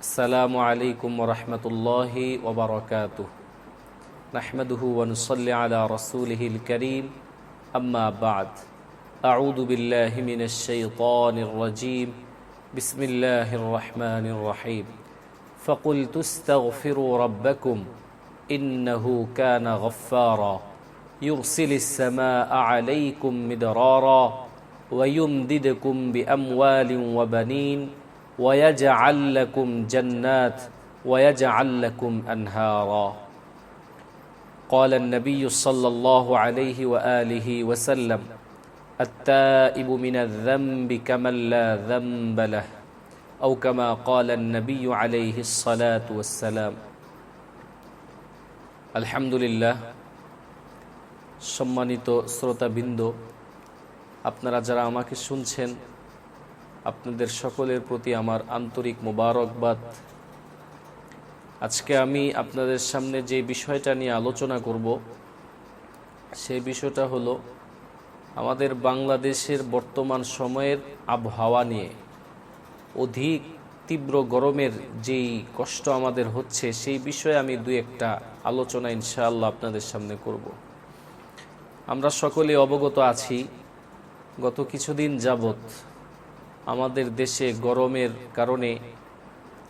السلام عليكم ورحمة الله وبركاته نحمده ونصلي على رسوله الكريم أما بعد أعوذ بالله من الشيطان الرجيم بسم الله الرحمن الرحيم فقلت استغفروا ربكم إنه كان غفارا يرسل السماء عليكم مدرارا ويمددكم بأموال وبنين ويجعل لكم جنات ويجعل لكم أنهارا قال النبي صلى الله عليه وآله وسلم التائب من الذنب كمن لا ذنب له أو كما قال النبي عليه الصلاة والسلام الحمد لله সম্মানিত শ্রোতাবৃন্দ, আপনারা যারা আমাকে শুনছেন আপনাদের সকলের প্রতি আমার আন্তরিক মোবারকবাদ। আজকে আমি আপনাদের সামনে যে বিষয়টা নিয়ে আলোচনা করব সেই বিষয়টা হলো আমাদের বাংলাদেশের বর্তমান সময়ের আবহাওয়া নিয়ে। অধিক তীব্র গরমের যেই কষ্ট আমাদের হচ্ছে সেই বিষয়ে আমি দুই একটা আলোচনা ইনশাআল্লাহ আপনাদের সামনে করব। আমরা সকলে অবগত আছি, গত কিছুদিন যাবত আমাদের দেশে গরমের কারণে,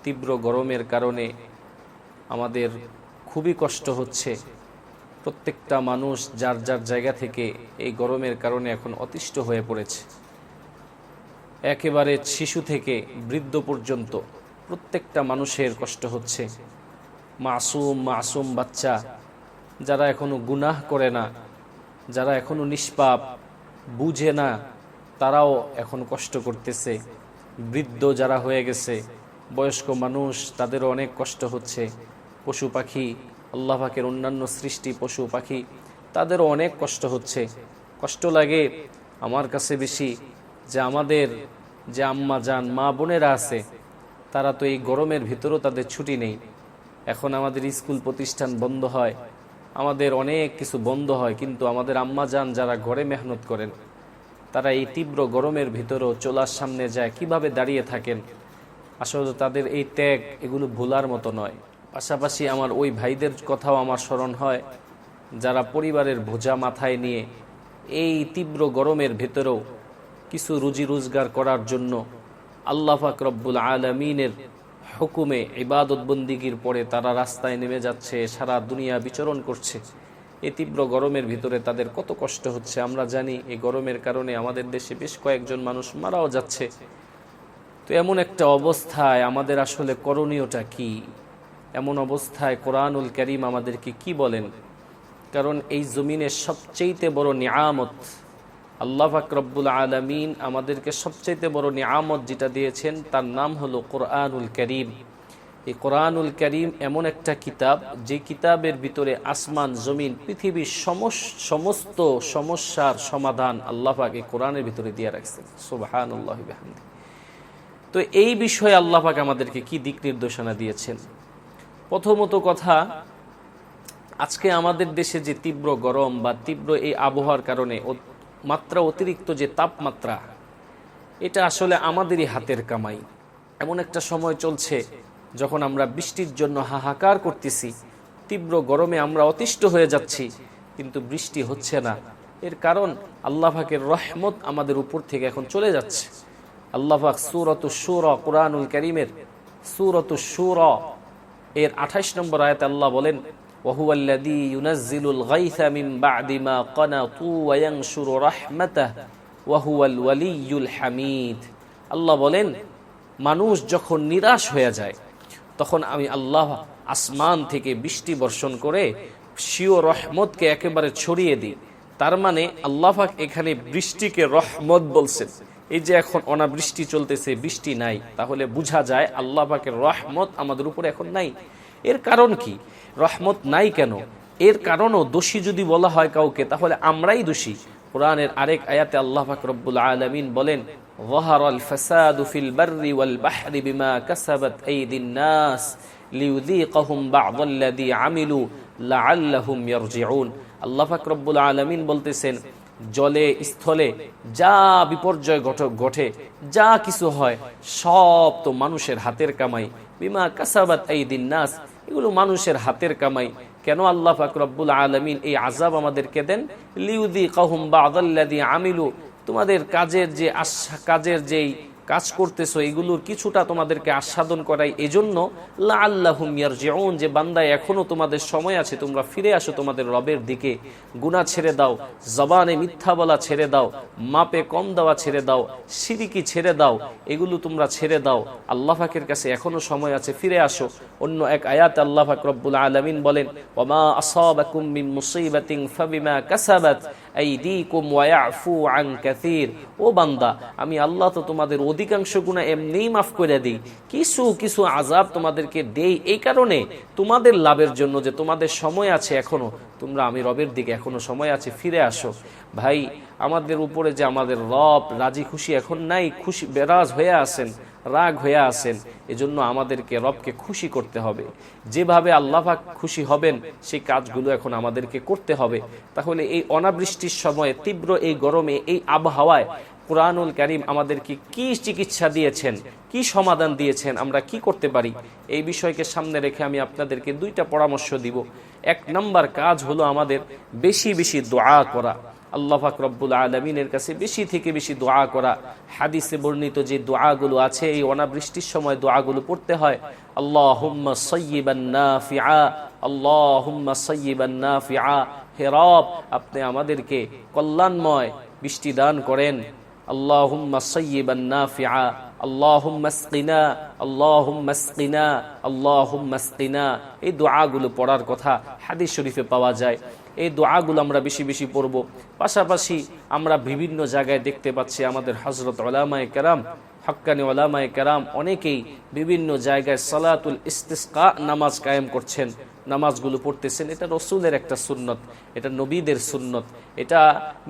তীব্র গরমের কারণে আমাদের খুবই কষ্ট হচ্ছে। প্রত্যেকটা মানুষ যার যার জায়গা থেকে এই গরমের কারণে এখন অতিষ্ঠ হয়ে পড়েছে। একেবারে শিশু থেকে বৃদ্ধ পর্যন্ত প্রত্যেকটা মানুষের কষ্ট হচ্ছে। মাসুম বাচ্চা যারা এখনো গুনাহ করে না, যারা এখনো নিষ্পাপ, বুঝে না, তারাও এখন কষ্ট করতেছে। বৃদ্ধ যারা হয়ে গেছে, বয়স্ক মানুষ, তাদেরও অনেক কষ্ট হচ্ছে। পশু পাখি, আল্লাহ পাকের অন্যান্য সৃষ্টি পশু পাখি, তাদেরও অনেক কষ্ট হচ্ছে। কষ্ট লাগে আমার কাছে বেশি যে আমাদের যে আম্মা জান, মা বোনেরা আছে, তারা তো এই গরমের ভিতরেও তাদের ছুটি নেই। এখন আমাদের স্কুল প্রতিষ্ঠান বন্ধ হয়, আমাদের অনেক কিছু বন্ধ হয়, কিন্তু আমাদের আম্মা জান যারা ঘরে মেহনত করেন, তারা এই তীব্র গরমের ভিতরেও চোলার সামনে যায় কিভাবে দাঁড়িয়ে থাকেন। আসলে তাদের এই ত্যাগ, এগুলো ভোলার মতো নয়। পাশাপাশি আমার ওই ভাইদের কথাও আমার স্মরণ হয় যারা পরিবারের বোঝা মাথায় নিয়ে এই তীব্র গরমের ভিতরেও কিছু রুজি রোজগার করার জন্য আল্লাহ পাক রব্বুল আলামিনের হুকুমে ইবাদত বন্দিগির পরে তারা রাস্তায় নেমে যাচ্ছে, সারা দুনিয়া বিচরণ করছে। এই তীব্র গরমের ভিতরে তাদের কত কষ্ট হচ্ছে আমরা জানি। এই গরমের কারণে আমাদের দেশে বেশ কয়েকজন মানুষ মারাও যাচ্ছে। তো এমন একটা অবস্থায় আমাদের আসলে করণীয়টা কি? এমন অবস্থায় কোরআনুল কারীম আমাদেরকে কি বলেন? কারণ এই জমিনের সবচেয়ে বড় নিয়ামত আল্লাহ পাক রব্বুল আলামিন আমাদেরকে সবচেয়ে বড় নিয়ামত যেটা দিয়েছেন তার নাম হলো কোরআনুল কারীম। এই কোরআনুল কারীম এমন একটা কিতাব, যে কিতাবের ভিতরে আসমান জমিন পৃথিবীর সমস্ত সমস্যার সমাধান আল্লাহ পাক এই কোরআনের ভিতরে দিয়ে রাখছেন। সুবহানাল্লাহি ওয়া বিহামদিহি। তো এই বিষয়ে আল্লাহ পাক আমাদেরকে কি দিক নির্দেশনা দিয়েছেন? প্রথমত কথা, আজকে আমাদের দেশে যে তীব্র গরম বা তীব্র এই আবহাওয়ার কারণে মাত্রা অতিরিক্ত যে তাপমাত্রা, এটা আসলে আমাদেরই হাতের কামাই। এমন একটা সময় চলছে যখন আমরা বৃষ্টির জন্য হাহাকার করতেছি, তীব্র গরমে আমরা অতিষ্ঠ হয়ে যাচ্ছি, কিন্তু বৃষ্টি হচ্ছে না। এর কারণ আল্লাহ পাকের রহমত আমাদের উপর থেকে এখন চলে যাচ্ছে। আল্লাহ পাক সূরাতুশ শূরা, কোরআনুল কারীমের সূরাতুশ শূরা এর 28 নম্বর আয়াতে আল্লাহ বলেন, ওয়াহুয়াল্লাযী ইউনাজ্জিলুল গায়সা মিন বা'দি মা কানাতু ওয়া ইয়ানশুরু রাহমাতাহু ওয়া হুয়াল ওয়ালিয়্যুল হামিদ। আল্লাহ বলেন, মানুষ যখন নিরাশ হয়ে যায় তখন আমি আল্লাহ আসমান থেকে বৃষ্টি বর্ষণ করে স্বীয় রহমতকে একেবারে ছড়িয়ে দিই। তার মানে আল্লাহ পাক এখানে বৃষ্টিকে রহমত বলছেন। এই যে এখন অনাবৃষ্টি চলতেছে, বৃষ্টি নাই, তাহলে বোঝা যায় আল্লাহ পাকের রহমত আমাদের উপরে এখন নাই। এর কারণ কি? রহমত নাই কেন? এর কারণও দোষী যদি বলা হয় কাউকে, তাহলে আমরাই দোষী। কোরআনের আরেক আয়াতে আল্লাহ পাক রব্বুল আলামিন বলেন, যাহারাল ফাসাদু ফিল বাররি ওয়াল বাহরি বিমা কাসাবাত আইদিন নাস লিইউযীকাহুম বা'দাল্লাযী আমিলু লাআল্লাহুম ইয়ারজিউন। আল্লাহ পাক রব্বুল আলামিন বলতেছেন, জলে স্থলে যা বিপর্যয় ঘটে, যা কিছু হয়, সব তো মানুষের হাতের কামাই। বিমা কাসাবাত আইদিন নাস, এগুলো মানুষের হাতের কামাই। কেন আল্লাহ পাক রব্বুল আলামিন এই আযাব আমাদেরকে দেন? লিউযিকাহুম বা'দাল্লাযী আমিলু, তোমাদের কাজের যেই কাজ করতেছো এগুলোর কিছুটা তোমাদেরকে আস্বাদন করাই, এজন্য লাআল্লাহুম ইয়ারজিউন, যে বান্দা এখনো তোমাদের সময় আছে, তোমরা ফিরে আসো তোমাদের রবের দিকে, গুনাহ ছেড়ে দাও, জবানে মিথ্যা বলা ছেড়ে দাও, মাপে কম দেওয়া ছেড়ে দাও, শিরকি ছেড়ে দাও, এগুলো তোমরা ছেড়ে দাও, আল্লাহ পাকের কাছে এখনো সময় আছে, ফিরে আসো। অন্য এক আয়াতে আল্লাহ পাক রব্বুল আলামিন বলেন, ওয়ামা আসাবাকুম মিন মুসিবাতিন ফাবিমা কাসাবাত আইদিকুম ওয়া ইয়াফু আন কাসীর, ও বান্দা আমি আল্লাহ তো তোমাদের অধিকাংশ গুনাহ এমনিই মাফ করে দিই, কিছু কিছু আযাব তোমাদেরকে দেই এই কারণে তোমাদের লাভের জন্য, যে তোমাদের সময় আছে এখনো, তোমরা আমি রবের দিকে এখনো সময় আছে, ফিরে আসো। ভাই, আমাদের উপরে যে আমাদের রব রাজি খুশি এখন নাই, খুশি বেরাজ হয়ে আছেন, রাগ হয়ে আছেন, এজন্য আমাদেরকে রবকে খুশি করতে হবে। যেভাবে আল্লাহ পাক খুশি হবেন সেই কাজগুলো এখন আমাদেরকে করতে হবে। তাহলে এই অনাবৃষ্টির সময়ে, তীব্র এই গরমে, এই আবহাওয়ায় কুরআনুল কারীম আমাদেরকে কি চিকিৎসা দিয়েছেন, কি সমাধান দিয়েছেন, আমরা কি করতে পারি, এই বিষয়কে সামনে রেখে আমি আপনাদেরকে দুইটা পরামর্শ দিব। এক নাম্বার কাজ হলো আমাদের বেশি বেশি দোয়া করা, আল্লাহ পাক রব্বুল আলামিনের কাছে বেশি থেকে বেশি দোয়া করা। হাদিসে বর্ণিত যে দোয়াগুলো আছে, এই অনাবৃষ্টির সময় দোয়াগুলো পড়তে হয়। আল্লাহুম্মা সাইয়্যিবান নাফিআ, আল্লাহুম্মা সাইয়্যিবান নাফিআ, হে রব আপনি আমাদেরকে কল্যাণময় বৃষ্টি দান করেন। আল্লাহুম্মা সাইয়্যিবান নাফিআ, আল্লাহুম্মা আসকিনা, আল্লাহুম্মা আসকিনা, আল্লাহুম্মা আসকিনা, এই দোয়াগুলো পড়ার কথা হাদিস শরীফে পাওয়া যায়। এই দোয়াগুলো আমরা বেশি বেশি পড়ব। পাশাপাশি আমরা বিভিন্ন জায়গায় দেখতে পাচ্ছি আমাদের হযরত উলামায়ে কেরাম, হক্কানি উলামায়ে কেরাম অনেকেই বিভিন্ন জায়গায় সালাতুল ইস্তিসকা নামাজ কায়েম করছেন, নামাজগুলো পড়তেছেন। এটা রসুলের একটা সুন্নত, এটা নবীদের সুন্নত, এটা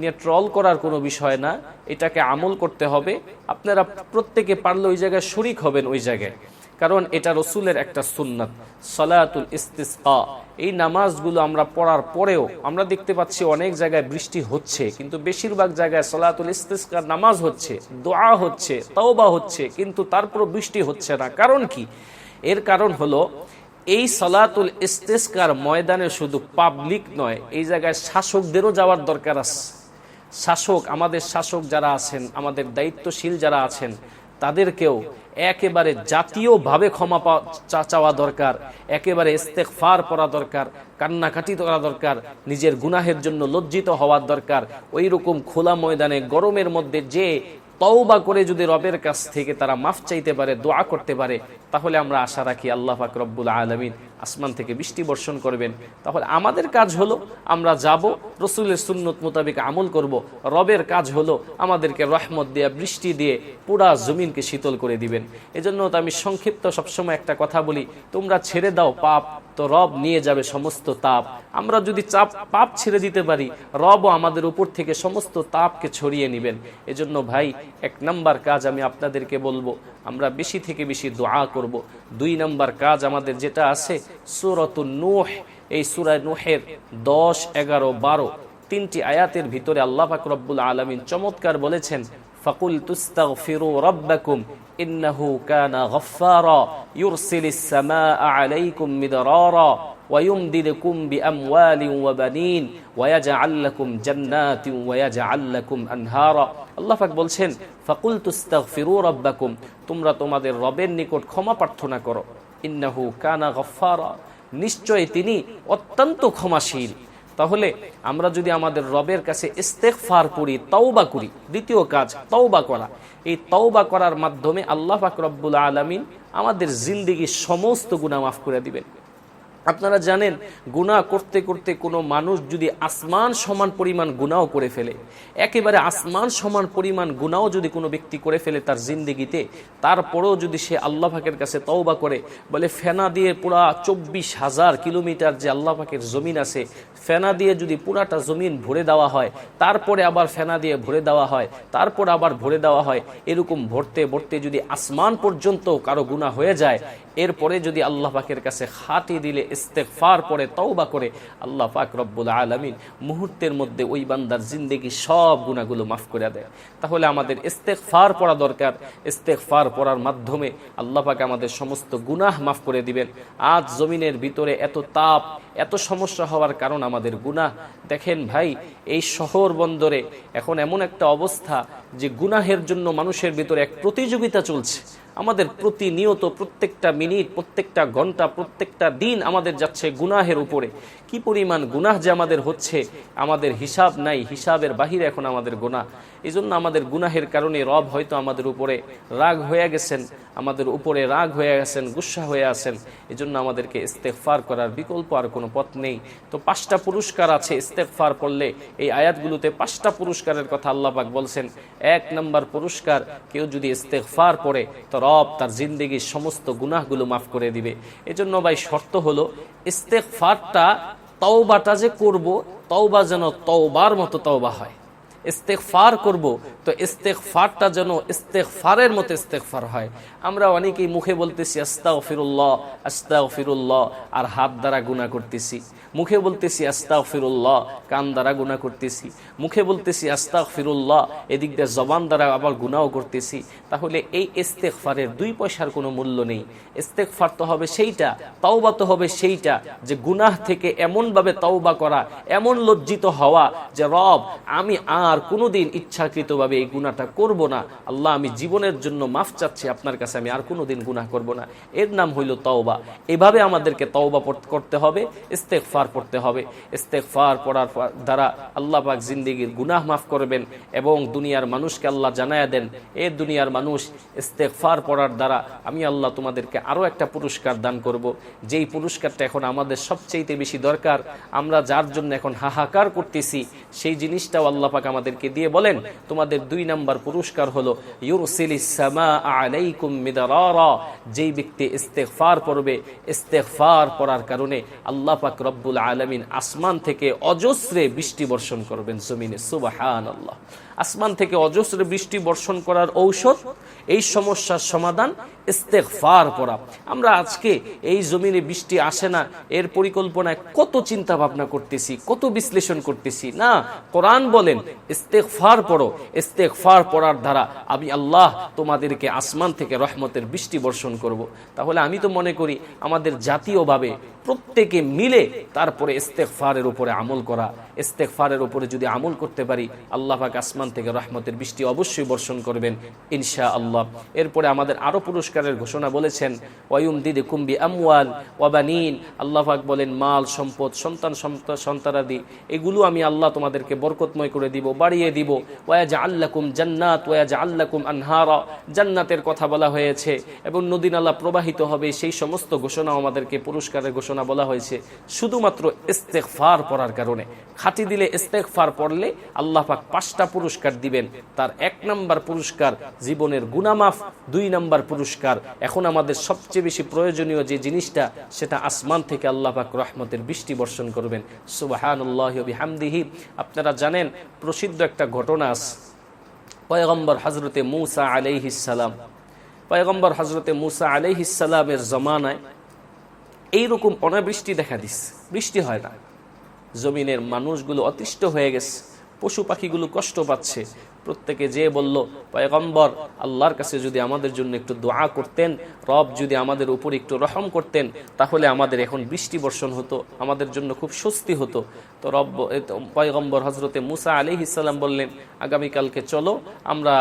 নিয়ে ট্রল করার কোনো বিষয় না, এটাকে আমল করতে হবে। আপনারা প্রত্যেকে পারলে ওই জায়গায় শরীক হবেন ওই জায়গায়, কারণ এটা রসুলের একটা সুন্নাত। সালাতুল ইস্তিসকা, এই নামাজগুলো আমরা পড়ার পরেও আমরা দেখতে পাচ্ছি অনেক জায়গায় বৃষ্টি হচ্ছে, কিন্তু বেশিরভাগ জায়গায় সালাতুল ইস্তিসকার নামাজ হচ্ছে, দোয়া হচ্ছে, তাওবা হচ্ছে, কিন্তু তারপরও বৃষ্টি হচ্ছে না। কারণ কি? এর কারণ হলো এই সালাতুল ইস্তিসকার ময়দানে শুধু পাবলিক নয়, এই জায়গায় শাসকদেরও যাওয়ার দরকার আছে। আমাদের শাসক যারা আছেন, আমাদের দায়িত্বশীল যারা আছেন, তাদেরকেও একেবারে জাতীয়ভাবে ক্ষমা চাওয়া দরকার, একেবারে ইস্তেগফার পড়া দরকার, কান্নাকাটি করা দরকার, নিজের গুনাহের জন্য লজ্জিত হওয়ার দরকার। ওই রকম খোলা ময়দানে গরমের মধ্যে যে তওবা করে যদি রবের কাছ থেকে তারা মাফ চাইতে পারে, দোয়া করতে পারে, তাহলে আমরা আশা রাখি আল্লাহ পাক রব্বুল আলামিন আসমান থেকে বৃষ্টি বর্ষণ করবেন। তাহলে আমাদের কাজ হলো আমরা যাব, রসুলের সুন্নত মোতাবেক আমল করব। রবের কাজ হলো আমাদেরকে রহমত দিয়ে, বৃষ্টি দিয়ে পুরা জমিনকে শীতল করে দিবেন। এজন্য তো আমি সংক্ষিপ্ত সবসময় একটা কথা বলি, তোমরা ছেড়ে দাও পাপ, তো রব নিয়ে যাবে সমস্ত তাপ। আমরা যদি পাপ ছেড়ে দিতে পারি, রবও আমাদের উপর থেকে সমস্ত তাপকে ছড়িয়ে নেবেন। এজন্য ভাই, এক নাম্বার কাজ আমি আপনাদেরকে বলবো, আমরা বেশি থেকে বেশি দোয়া করব। দুই নাম্বার কাজ আমাদের যেটা আছে, সূরাতুন নূহ, এই সূরা নূহের 10, 11, 12 তিনটি আয়াতের ভিতরে আল্লাহ পাক রব্বুল আলামিন চমৎকার বলেছেন, ফাকুল তুস্তাগফিরু রাব্বাকুম ইন্নাহু কানা গফফারা ইউরসিলিস সামাআ আলাইকুম মিদরারা ويمددكم بأموال وبنين ويجعل لكم جنات ويجعل لكم أنهارا। আল্লাহ পাক বলছেন, ফাকুল তুস্তাগফিরু রাব্বাকুম, তোমরা তোমাদের রবের নিকট ক্ষমা প্রার্থনা করো, ইন্নাহু কানা গফফারা, নিশ্চয় তিনি অত্যন্ত ক্ষমাশীল। তাহলে আমরা যদি আমাদের রবের কাছে ইস্তেগফার করি, তাওবা করি, দ্বিতীয় কাজ তাওবা করা, এই তাওবা করার মাধ্যমে আল্লাহ পাক রব্বুল আলামিন আমাদের জিন্দেগির সমস্ত গুনাহ মাফ করে দিবেন। আপনারা জানেন, গুনাহ করতে করতে কোনো মানুষ যদি আসমান সমান পরিমাণ গুনাহও করে ফেলে, একেবারে আসমান সমান পরিমাণ গুনাহও যদি কোনো ব্যক্তি করে ফেলে তার জিন্দেগিতে, তারপরেও যদি সে আল্লাহ পাকের কাছে তওবা করে, বলে ফেনা দিয়ে পুরা 24,000 কিলোমিটার যে আল্লাহ পাকের জমিন আছে, ফেনা দিয়ে যদি পুরাটা জমিন ভরে দেওয়া হয়, তারপরে আবার ফেনা দিয়ে ভরে দেওয়া হয়, তারপর আবার ভরে দেওয়া হয়, এরকম ভরতে ভরতে যদি আসমান পর্যন্ত কারো গুনাহ হয়ে যায়, এরপরে যদি আল্লাহ পাকের কাছে খাঁটি দিলে ইস্তেগফার পরে তওবা করে, আল্লাহ পাক রব্বুল আলামিন মুহূর্তের মধ্যে ওই বান্দার জিন্দেগি সব গুনাহগুলো মাফ করে দেয়। তাহলে আমাদের ইস্তেগফার পড়া দরকার। ইস্তেগফার পড়ার মাধ্যমে আল্লাহ পাক আমাদের সমস্ত গুনাহ মাফ করে দিবেন। আজ জমিনের ভিতরে এত তাপ, এত সমস্যা হওয়ার কারণ আমাদের গুনাহ। দেখেন ভাই, এই শহর বন্দরে এখন এমন একটা অবস্থা যে গুনাহের জন্য মানুষের ভিতরে এক প্রতিযোগিতা চলছে। আমাদের প্রতিনিয়ত প্রত্যেকটা মিনিট, প্রত্যেকটা ঘন্টা, প্রত্যেকটা দিন আমাদের যাচ্ছে গুনাহের উপরে। কি পরিমাণ গুনাহ যে আমাদের হচ্ছে, আমাদের হিসাব নাই, হিসাবের বাহিরে এখন আমাদের গুনাহ। এই জন্য আমাদের গুনাহের কারণে রব হয়তো আমাদের উপরে রাগ হয়ে গেছেন, আমাদের উপরে রাগ হয়ে গেছেন, গুসা হয়ে আছেন। এই জন্য আমাদেরকে ইস্তেগফার করার বিকল্প আর কোনো পথ নেই। তো 5টা পুরস্কার আছে ইস্তেগফার পড়লে। এই আয়াতগুলোতে 5টা পুরস্কারের কথা আল্লাহ পাক বলছেন। 1 নম্বর পুরস্কার, কেউ যদি ইস্তেগফার পড়ে তো রব তার জিন্দেগির সমস্ত গুনাহগুলো মাফ করে দিবে। এজন্য ভাই শর্ত হলো ইস্তেগফারটা, তওবাটা যে করব, তওবা যেন তওবার মতো তওবা হয়। ইস্তেগফার করব তো ইস্তেগফারটা যেন ইস্তেগফারের মতো ইস্তেগফার হয়। আমরা অনেকেই মুখে বলতেছি আস্তাগফিরুল্লাহ আস্তাগফিরুল্লাহ, আর হাত দ্বারা গুনাহ করতেছি। মুখে বলতেছি আস্তাগফিরুল্লাহ, কান দ্বারা গুনাহ করতেছি। মুখে বলতেছি আস্তাগফিরুল্লাহ, এদিক দিয়ে জবান দ্বারা আবার গুনাহও করতেছি। তাহলে এই ইস্তেগফারের 2 পয়সার কোনো মূল্য নেই। ইস্তেগফার তো হবে সেইটা, তওবা তো হবে সেইটা, যে গুনাহ থেকে এমনভাবে তওবা করা, এমন লজ্জিত হওয়া যে রব আমি আর কোনোদিন ইচ্ছাকৃতভাবে এই গুনাহটা করব না। আল্লাহ, আমি জীবনের জন্য মাফ চাচ্ছি আপনার কাছে, আমি আর কোনোদিন গুনাহ করব না। এর নাম হইল তওবা। এভাবে আমাদেরকে তওবা করতে হবে, ইস্তেগফার পড়তে হবে। ইস্তেগফার পড়ার দ্বারা আল্লাহ পাক জিন্দেগির গুনাহ মাফ করবেন এবং দুনিয়ার মানুষকে আল্লাহ জানায়া দেন, এ দুনিয়ার মানুষ, ইস্তেগফার পড়ার দ্বারা আমি আল্লাহ তোমাদেরকে আরো একটা পুরস্কার দান করব। যেই পুরস্কারটা এখন আমাদের সবচেয়ে বেশি দরকার, আমরা যার জন্য এখন হাহাকার করতেছি, সেই জিনিসটাও আল্লাহ পাক আমাদেরকে দিয়ে বলেন, তোমাদের 2 নম্বর পুরস্কার হলো ইউরসিলিস সামা আলাইকুম মিদরারা। যেই ব্যক্তি ইস্তেগফার পড়বে, ইস্তেগফার পড়ার কারণে আল্লাহ পাক রব্বুল আলামিন আসমান থেকে অজস্রে বৃষ্টি বর্ষণ করবেন জমিনে। সুবহানাল্লাহ। আসমান থেকে অজস্রে বৃষ্টি বর্ষণ করার ঔষধ, এই সমস্যার সমাধান ইস্তেগফার পড়া। আমরা আজকে এই জমিনে বৃষ্টি আসে না এর পরিকল্পনায় কত চিন্তা ভাবনা করতেছি, কত বিশ্লেষণ করতেছি না। কোরআন বলেন ইস্তেগফার পড়ো, ইস্তেগফার পড়ার দ্বারা আমি আল্লাহ তোমাদেরকে আসমান থেকে রহমতের বৃষ্টি বর্ষণ করব। তাহলে আমি তো মনে করি আমাদের জাতীয়ভাবে প্রত্যেকে মিলে তারপরে ইস্তেগফারের উপরে আমল করা। ইস্তেগফারের উপরে যদি আমল করতে পারি, আল্লাহ পাক আসমান থেকে রহমতের বৃষ্টি অবশ্যই বর্ষণ করবেন ইনশাআল্লাহ। এরপরে আমাদের আরো পুরস্কারের ঘোষণা বলেছেন, ওয়ায়ুমদিদকুম বিআমওয়াল ওয়া বানিন। আল্লাহ পাক বলেন মাল সম্পদ, সন্তানাদি, এগুলো আমি আল্লাহ তোমাদেরকে বরকতময় করে দিব, বাড়িয়ে দিব। ওয়ায়াজআল লাকুম জান্নাত ওয়ায়াজআল লাকুম আনহারা। জান্নাতের কথা বলা হয়েছে এবং নদী নালা প্রবাহিত হবে, সেই সমস্ত ঘোষণা আমাদেরকে পুরস্কারের ঘোষণা বলা হয়েছে শুধুমাত্র ইস্তেগফার পড়ার কারণে। খাঁটি দিলে ইস্তেগফার পড়লে আল্লাহ পাক 5টা পুরস্কার দিবেন। তার 1 নম্বর পুরস্কার জীবনের গুনাহ মাফ। 2 নম্বর পুরস্কার, এখন আমাদের সবচেয়ে বেশি প্রয়োজনীয় যে জিনিসটা, সেটা আসমান থেকে আল্লাহ পাক রহমতের বৃষ্টি বর্ষণ করবেন। সুবহানাল্লাহি ওয়া বিহামদিহি। আপনারা জানেন প্রসিদ্ধ একটা ঘটনা আছে, পয়গম্বর হযরতে মূসা আলাইহিস সালাম, পয়গম্বর হযরতে মূসা আলাইহিস সালামের জমানায় এইরকম অনাবৃষ্টি দেখা দিচ্ছে, বৃষ্টি হয় না। জমিনের মানুষগুলো অতিষ্ঠ হয়ে গেছে, পশু পাখিগুলো কষ্ট পাচ্ছে। প্রত্যেকে যে বলল, পয়গম্বর আল্লাহর কাছে যদি আমাদের জন্য একটু দোয়া করতেন, রব যদি আমাদের উপর একটু রহম করতেন, তাহলে আমাদের এখন বৃষ্টি বর্ষণ হতো, আমাদের জন্য খুব স্বস্তি হতো। তো পয়গম্বর হযরতে মূসা আলাইহিস সালাম বললেন, আগামীকালকে চলো আমরা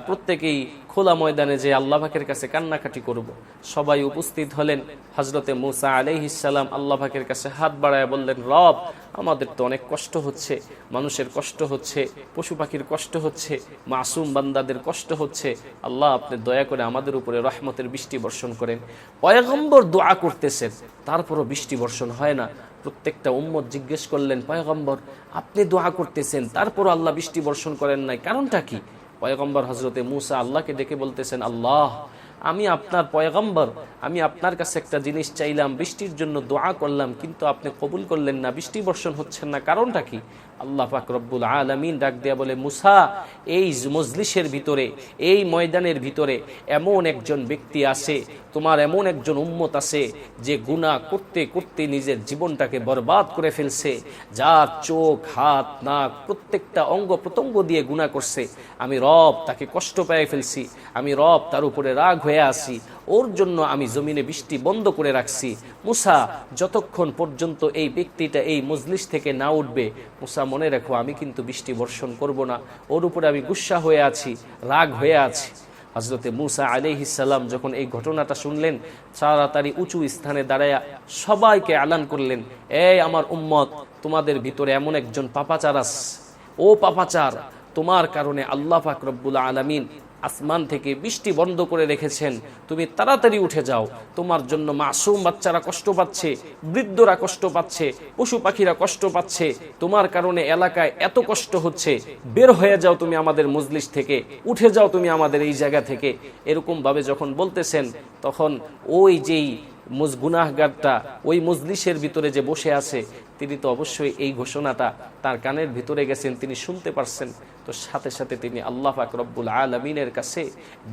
প্রত্যেকেই খোলা ময়দানে যে আল্লাহ পাকের কাছে কান্নাকাটি করব। সবাই উপস্থিত হলেন। হযরতে মূসা আলাইহিস সালাম আল্লাহ পাকের কাছে হাত বাড়ায় বললেন, রব আমাদের তো অনেক কষ্ট হচ্ছে, মানুষের কষ্ট হচ্ছে, পশু পাখির কষ্ট হচ্ছে, মাসুম বান্দাদের কষ্ট হচ্ছে। আল্লাহ আপনি দয়া করে আমাদের উপরে রহমতের বৃষ্টি বর্ষণ করেন। পয়গম্বর দোয়া করতেছেন, তারপরও বৃষ্টি বর্ষণ হয় না। প্রত্যেকটা উম্মত জিজ্ঞেস করলেন, পয়গম্বর আপনি দোয়া করতেছেন, তারপরও আল্লাহ বৃষ্টি বর্ষণ করেন নাই, কারণটা কি? পয়গম্বর হযরতে মূসা আল্লাহকে ডেকে বলতেছেন, আল্লাহ আমি আপনার পয়গম্বর, আমি আপনার কাছে একটা জিনিস চাইলাম, বৃষ্টির জন্য দোয়া করলাম, কিন্তু আপনি কবুল করলেন না, বৃষ্টি বর্ষণ হচ্ছেন না, কারণটা কি? আল্লাহ পাক রব্বুল আলামিন ডাক দেয়া বলে, মুসা, এই মজলিসের ভিতরে, এই ময়দানের ভিতরে এমন একজন ব্যক্তি আছে, তোমার এমন একজন উম্মত আছে যে গুনাহ করতে করতে নিজের জীবনটাকে বরবাদ করে ফেলছে, যার চোখ, হাত, নাক, প্রত্যেকটা অঙ্গ প্রত্যঙ্গ দিয়ে গুনাহ করছে। আমি রব তাকে কষ্ট পেয়ে ফেলছি, আমি রব তার উপরে রাগ হয়ে আসি, ওর জন্য আমি জমিনে বৃষ্টি বন্ধ করে রাখছি। মুসা, যতক্ষণ পর্যন্ত এই ব্যক্তিটা এই মজলিস থেকে না উঠবে, মুসা মনে রাখো আমি কিন্তু বৃষ্টি বর্ষণ করব না, ওর উপরে আমি গুসা হয়ে আছি, রাগ হয়ে আছি। হযরতে মূসা আলাইহিস সালাম যখন এই ঘটনাটা শুনলেন, তাড়াতাড়ি উঁচু স্থানে দাঁড়ায়া সবাইকে এলান করলেন, এই আমার উম্মত, তোমাদের ভিতরে এমন একজন পাপাচার আছে, ও পাপাচার, তোমার কারণে আল্লাহ পাক রব্বুল আলামিন আসমান থেকে বৃষ্টি বন্ধ করে রেখেছেন, তুমি তাড়াতাড়ি উঠে যাও। তোমার জন্য মাসুম বাচ্চারা কষ্ট পাচ্ছে, বৃদ্ধরা কষ্ট পাচ্ছে, পশু পাখিরা কষ্ট পাচ্ছে, তোমার কারণে এলাকায় এত কষ্ট হচ্ছে, বের হয়ে যাও তুমি আমাদের মজলিস থেকে, উঠে যাও তুমি আমাদের এই জায়গা থেকে। এরকম ভাবে যখন বলতেছেন, তখন ওই যেই গুনাহগারটা ওই মজলিসের ভিতরে যে বসে আছে, তিনি তো অবশ্যই এই ঘোষণাটা তার কানের ভিতরে গেছেন, তিনি শুনতে পারছেন। তো সাথে সাথে তিনি আল্লাহ পাক রব্বুল আলামিনের কাছে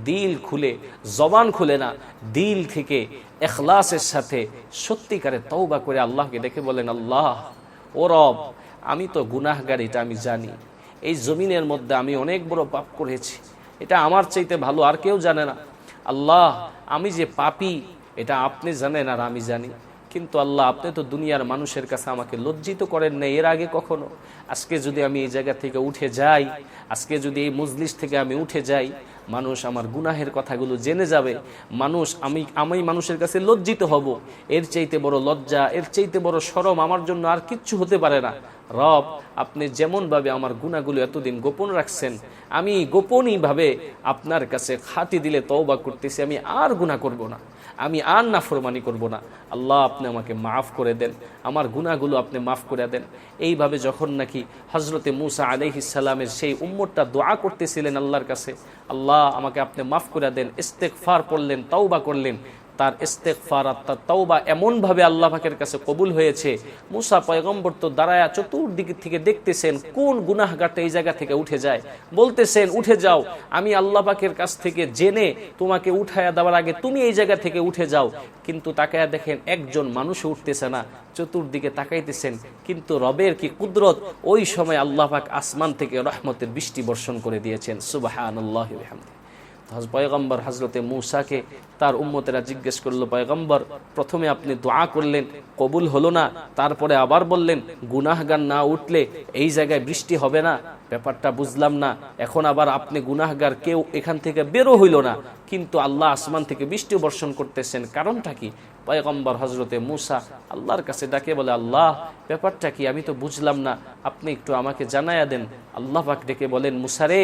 দিল খুলে, জবান খুলে না, দিল থেকে ইখলাসের সাথে সত্যিকারে তওবা করে আল্লাহকে ডেকে বলেন, আল্লাহ, ও রব, আমি তো গুনাহগার, এটা আমি জানি। এই জমিনের মধ্যে আমি অনেক বড় পাপ করেছি, এটা আমার চাইতে ভালো আর কেউ জানে না। আল্লাহ, আমি যে পাপী এটা আপনি জানেন আর আমি জানি, কিন্তু আল্লাহ, আপনি তো দুনিয়ার মানুষের কাছে আমাকে লজ্জিত করেন না এর আগে কখনো। আজকে যদি আমি এই জায়গা থেকে উঠে যাই, আজকে যদি এই মজলিস থেকে আমি উঠে যাই, মানুষ আমার গুনাহের কথাগুলো জেনে যাবে, আমি মানুষের কাছে লজ্জিত হব। এর চাইতে বড় লজ্জা, এর চাইতে বড় শরম আমার জন্য আর কিচ্ছু হতে পারে না। রব, আপনি যেমনভাবে আমার গুনাহগুলো এতদিন গোপন রাখছেন, আমি গোপনীয়ভাবে আপনার কাছে খাঁটি দিলে তওবা করতেছি, আমি আর গুনাহ করব না, আমি আর নাফরমানি করব না। আল্লাহ, আপনি আমাকে মাফ করে দেন, আমার গুনাহগুলো আপনি মাফ করে দেন। এইভাবে যখন নাকি হযরতে মূসা আলাইহিস সালামের সেই উম্মতটা দোয়া করতেছিলেন আল্লাহর কাছে, আল্লাহ আমাকে আপনি মাফ করে দেন, ইস্তেগফার পড়লেন, তওবা করলেন, তার ইস্তেগফার আর তার তওবা এমনভাবে আল্লাহ পাকের কাছে কবুল হয়েছে। মূসা পয়গম্বর তো দাঁড়ায়া চতুর্দিক থেকে দেখতেছেন কোন গুনাহগারটা এই জায়গা থেকে উঠে যায়, বলতেছেন, উঠে যাও, আমি আল্লাহ পাকের কাছ থেকে জেনে তোমাকে উঠায়া দেওয়ার আগে তুমি এই জায়গা থেকে উঠে যাও। কিন্তু তাকায়া দেখেন একজন মানুষ উঠতেছে না, চতুর্দিকে তাকাইতেছেন, কিন্তু রবের কি কুদরত, ওই সময় আল্লাহ পাক আসমান থেকে রহমতের বৃষ্টি বর্ষণ করে দিয়েছেন। সুবহানাল্লাহি ওয়া বিহামদিহি। পয়গম্বর হযরতে মূসাকে তার উম্মতেরা জিজ্ঞেস করলো, পয়গম্বর, প্রথমে আপনি দোয়া করলেন, কবুল হলো না, তারপরে আবার বললেন গুনাহগার না উঠলে এই জায়গায় বৃষ্টি হবে না, ব্যাপারটা বুঝলাম না। এখন আবার আপনি গুনাহগার কেউ এখান থেকে বেরো হইল না, কিন্তু আল্লাহ আসমান থেকে বৃষ্টি বর্ষণ করতেছেন, কারণটা কি? পয়গম্বর হযরতে মূসা আল্লাহর কাছে ডাকে বলে, আল্লাহ, ব্যাপারটা কি, আমি তো বুঝলাম না, আপনি একটু আমাকে জানায়া দেন। আল্লাহ পাক ডেকে বলেন, মূসা রে,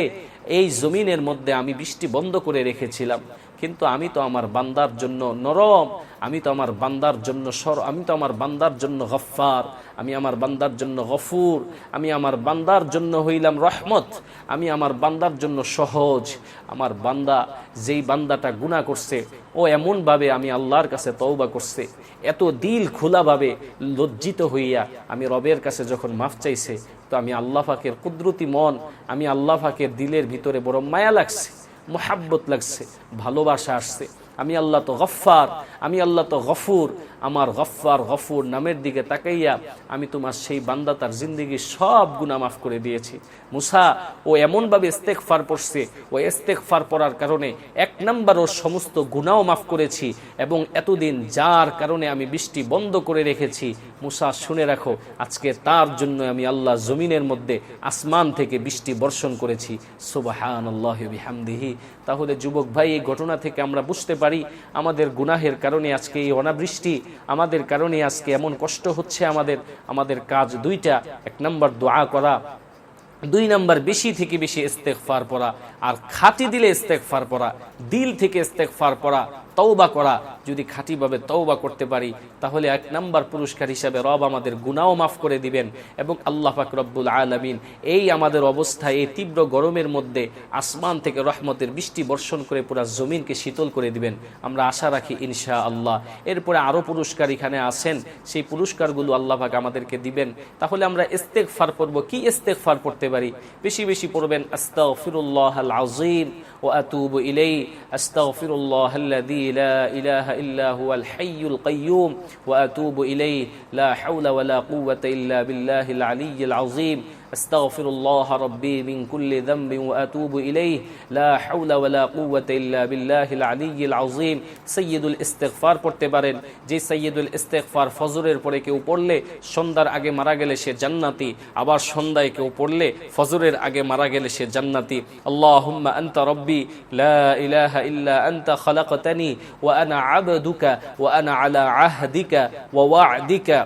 এই জমিনের মধ্যে আমি বৃষ্টি বন্ধ করে রেখেছিলাম, কিন্তু আমি তো আমার বান্দার জন্য নরম, আমি তো আমার বান্দার জন্য আমি তো আমার বান্দার জন্য গফফার, আমি আমার বান্দার জন্য গফুর, আমি আমার বান্দার জন্য হইলাম রহমত, আমি আমার বান্দার জন্য সহজ। আমার বান্দা, যেই বান্দাটা গুনাহ করছে, ও এমনভাবে আমি আল্লাহর কাছে তওবা করছে, এত দিল খোলাভাবে লজ্জিত হইয়া আমি রবের কাছে যখন মাফ চাইছে, তো আমি আল্লাহ পাকের কুদরতি মন, আমি আল্লাহ পাকের দিলের ভিতরে বড় মায়া লাগছে, মোহাব্বত লাগছে, ভালোবাসা আসছে। আমি আল্লাহ তো গফফার, আমি আল্লাহ তো গফুর, আমার গফফার গফুর নামের দিকে তাকাইয়া আমি তোমার সেই বান্দা তার জিন্দেগির সব গুনাহ মাফ করে দিয়েছি। মূসা ও এমনভাবে ইস্তেগফার পড়ছে, ও ইস্তেগফার পড়ার কারণে এক নাম্বার ওর সমস্ত গুনাহও মাফ করেছি, এবং এতদিন যার কারণে আমি বৃষ্টি বন্ধ করে রেখেছি, মূসা শুনে রাখো, আজকে তার জন্য আমি আল্লাহ জমিনের মধ্যে আসমান থেকে বৃষ্টি বর্ষণ করেছি। সুবহানাল্লাহি ওয়া বিহামদিহি। তাহলে যুবক ভাই, এই ঘটনা থেকে আমরা বুঝতে পারি আমাদের গুনাহের কারণে আজকে এই অনাবৃষ্টি, আমাদের কারণে আজকে এমন কষ্ট হচ্ছে। আমাদের কাজ দুইটা, এক নাম্বার দোয়া করা, দুই নাম্বার বেশি থেকে বেশি ইস্তেগফার পড়া, আর খাঁটি দিলে ইস্তেগফার পড়া, দিল থেকে ইস্তেগফার পড়া, তওবা করা, যদি খাঁটিভাবে তওবা করতে পারি তাহলে 1 নাম্বার পুরস্কার হিসাবে রব আমাদের গুনাহও মাফ করে দিবেন এবং আল্লাহ পাক রব্বুল আলামিন এই আমাদের অবস্থায় এই তীব্র গরমের মধ্যে আসমান থেকে রহমতের বৃষ্টি বর্ষণ করে পুরো জমিনকে শীতল করে দিবেন। আমরা আশা রাখি ইনশাআল্লাহ। এরপরে আরও পুরস্কার এখানে আছেন, সেই পুরস্কারগুলো আল্লাহ পাক আমাদেরকে দিবেন। তাহলে আমরা ইস্তেগফার পড়ব। কি ইস্তেগফার পড়তে পারি? বেশি বেশি পড়বেন আস্তাগফিরুল্লাহাল আযীম ওয়া আতুবু ইলাইহি, আস্তাগফিরুল্লাহাল্লাযী লা ইলাহা ইল্লা হুয়াল হাইয়ুল কাইয়্যুম ওয়া আতুবু ইলাইহি, লা হাওলা ওয়ালা কুওয়াতা ইল্লা বিল্লাহিল আলিয়্যিল আযীম, আস্তাগফিরুল্লাহ রাব্বী মিন কুল্লি যামবিন ওয়া আতুবু ইলাইহি, লা হাওলা ওয়ালা কুওয়াতা ইল্লা বিল্লাহিল আলিয়্যিল আযীম। সাইয়্যিদুল ইস্তিগফার পড়তে পারেন, যে সাইয়্যিদুল ইস্তিগফার ফজরের পরে কেউ পড়লে সন্ধ্যার আগে মারা গেলে সে জান্নাতি, আবার সন্ধ্যায় কেউ পড়লে ফজরের আগে মারা গেলে সে জান্নাতি। আল্লাহুম্মা আনতা রাব্বী লা ইলাহা ইল্লা আনতা খালাকতানি ওয়া আনা আবদুকা ওয়া আনা আলা আহদিকা ওয়া ওয়া'দিকা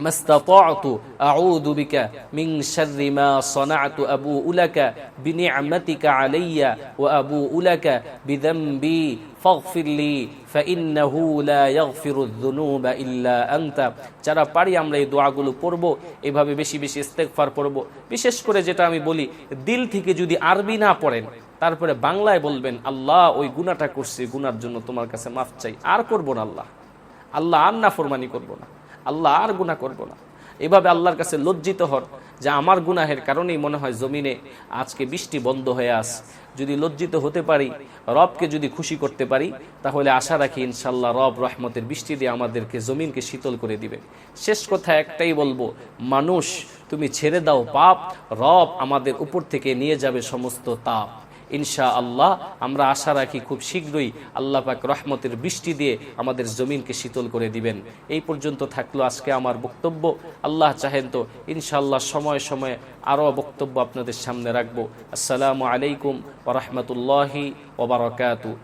ما استطعت أعوذ بك من شر ما صنعت أبوء لك بنعمتك علي وأبوء لك بذنبي فاغفر لي فإنه لا يغفر الذنوب إلا أنت। যারা পারি আমরা এই দোয়াগুলো পড়ব, এভাবে বেশি বেশি ইস্তেগফার পড়ব। বিশেষ করে যেটা আমি বলি, দিল থেকে যদি আরবি না পড়েন তারপরে বাংলায় বলবেন, আল্লাহ ওই গুনাহটা করছি, গুনার জন্য তোমার কাছে মাফ চাই, আর করব না আল্লাহ, আল্লাহ আর নাফরমানি করব না, আল্লাহ আর গুনাহ করব না। এভাবে আল্লাহর কাছে লজ্জিত হন যে আমার গুনাহের কারণেই মনে হয় জমিনে আজকে বৃষ্টি বন্ধ হয়ে আছে। যদি লজ্জিত হতে পারি, রবকে যদি খুশি করতে পারি, তাহলে আশা রাখি ইনশাআল্লাহ রব রহমতের বৃষ্টি দিয়ে আমাদেরকে জমিনকে শীতল করে দিবে। শেষ কথা একটাই বলবো, মানুষ তুমি ছেড়ে দাও পাপ, রব আমাদের উপর থেকে নিয়ে যাবে সমস্ত তাপ। ইনশাআল্লাহ আমরা আশা রাখি খুব শীঘ্রই আল্লাহ পাক রহমতের বৃষ্টি দিয়ে আমাদের জমিনকে শীতল করে দিবেন। এই পর্যন্ত থাকলো আজকে আমার বক্তব্য। আল্লাহ চাহেন তো ইনশাআল্লাহ সময়ে সময়ে আরও বক্তব্য আপনাদের সামনে রাখবো। আসসালামু আলাইকুম ওয়া রাহমাতুল্লাহি ওয়া বারাকাতুহু।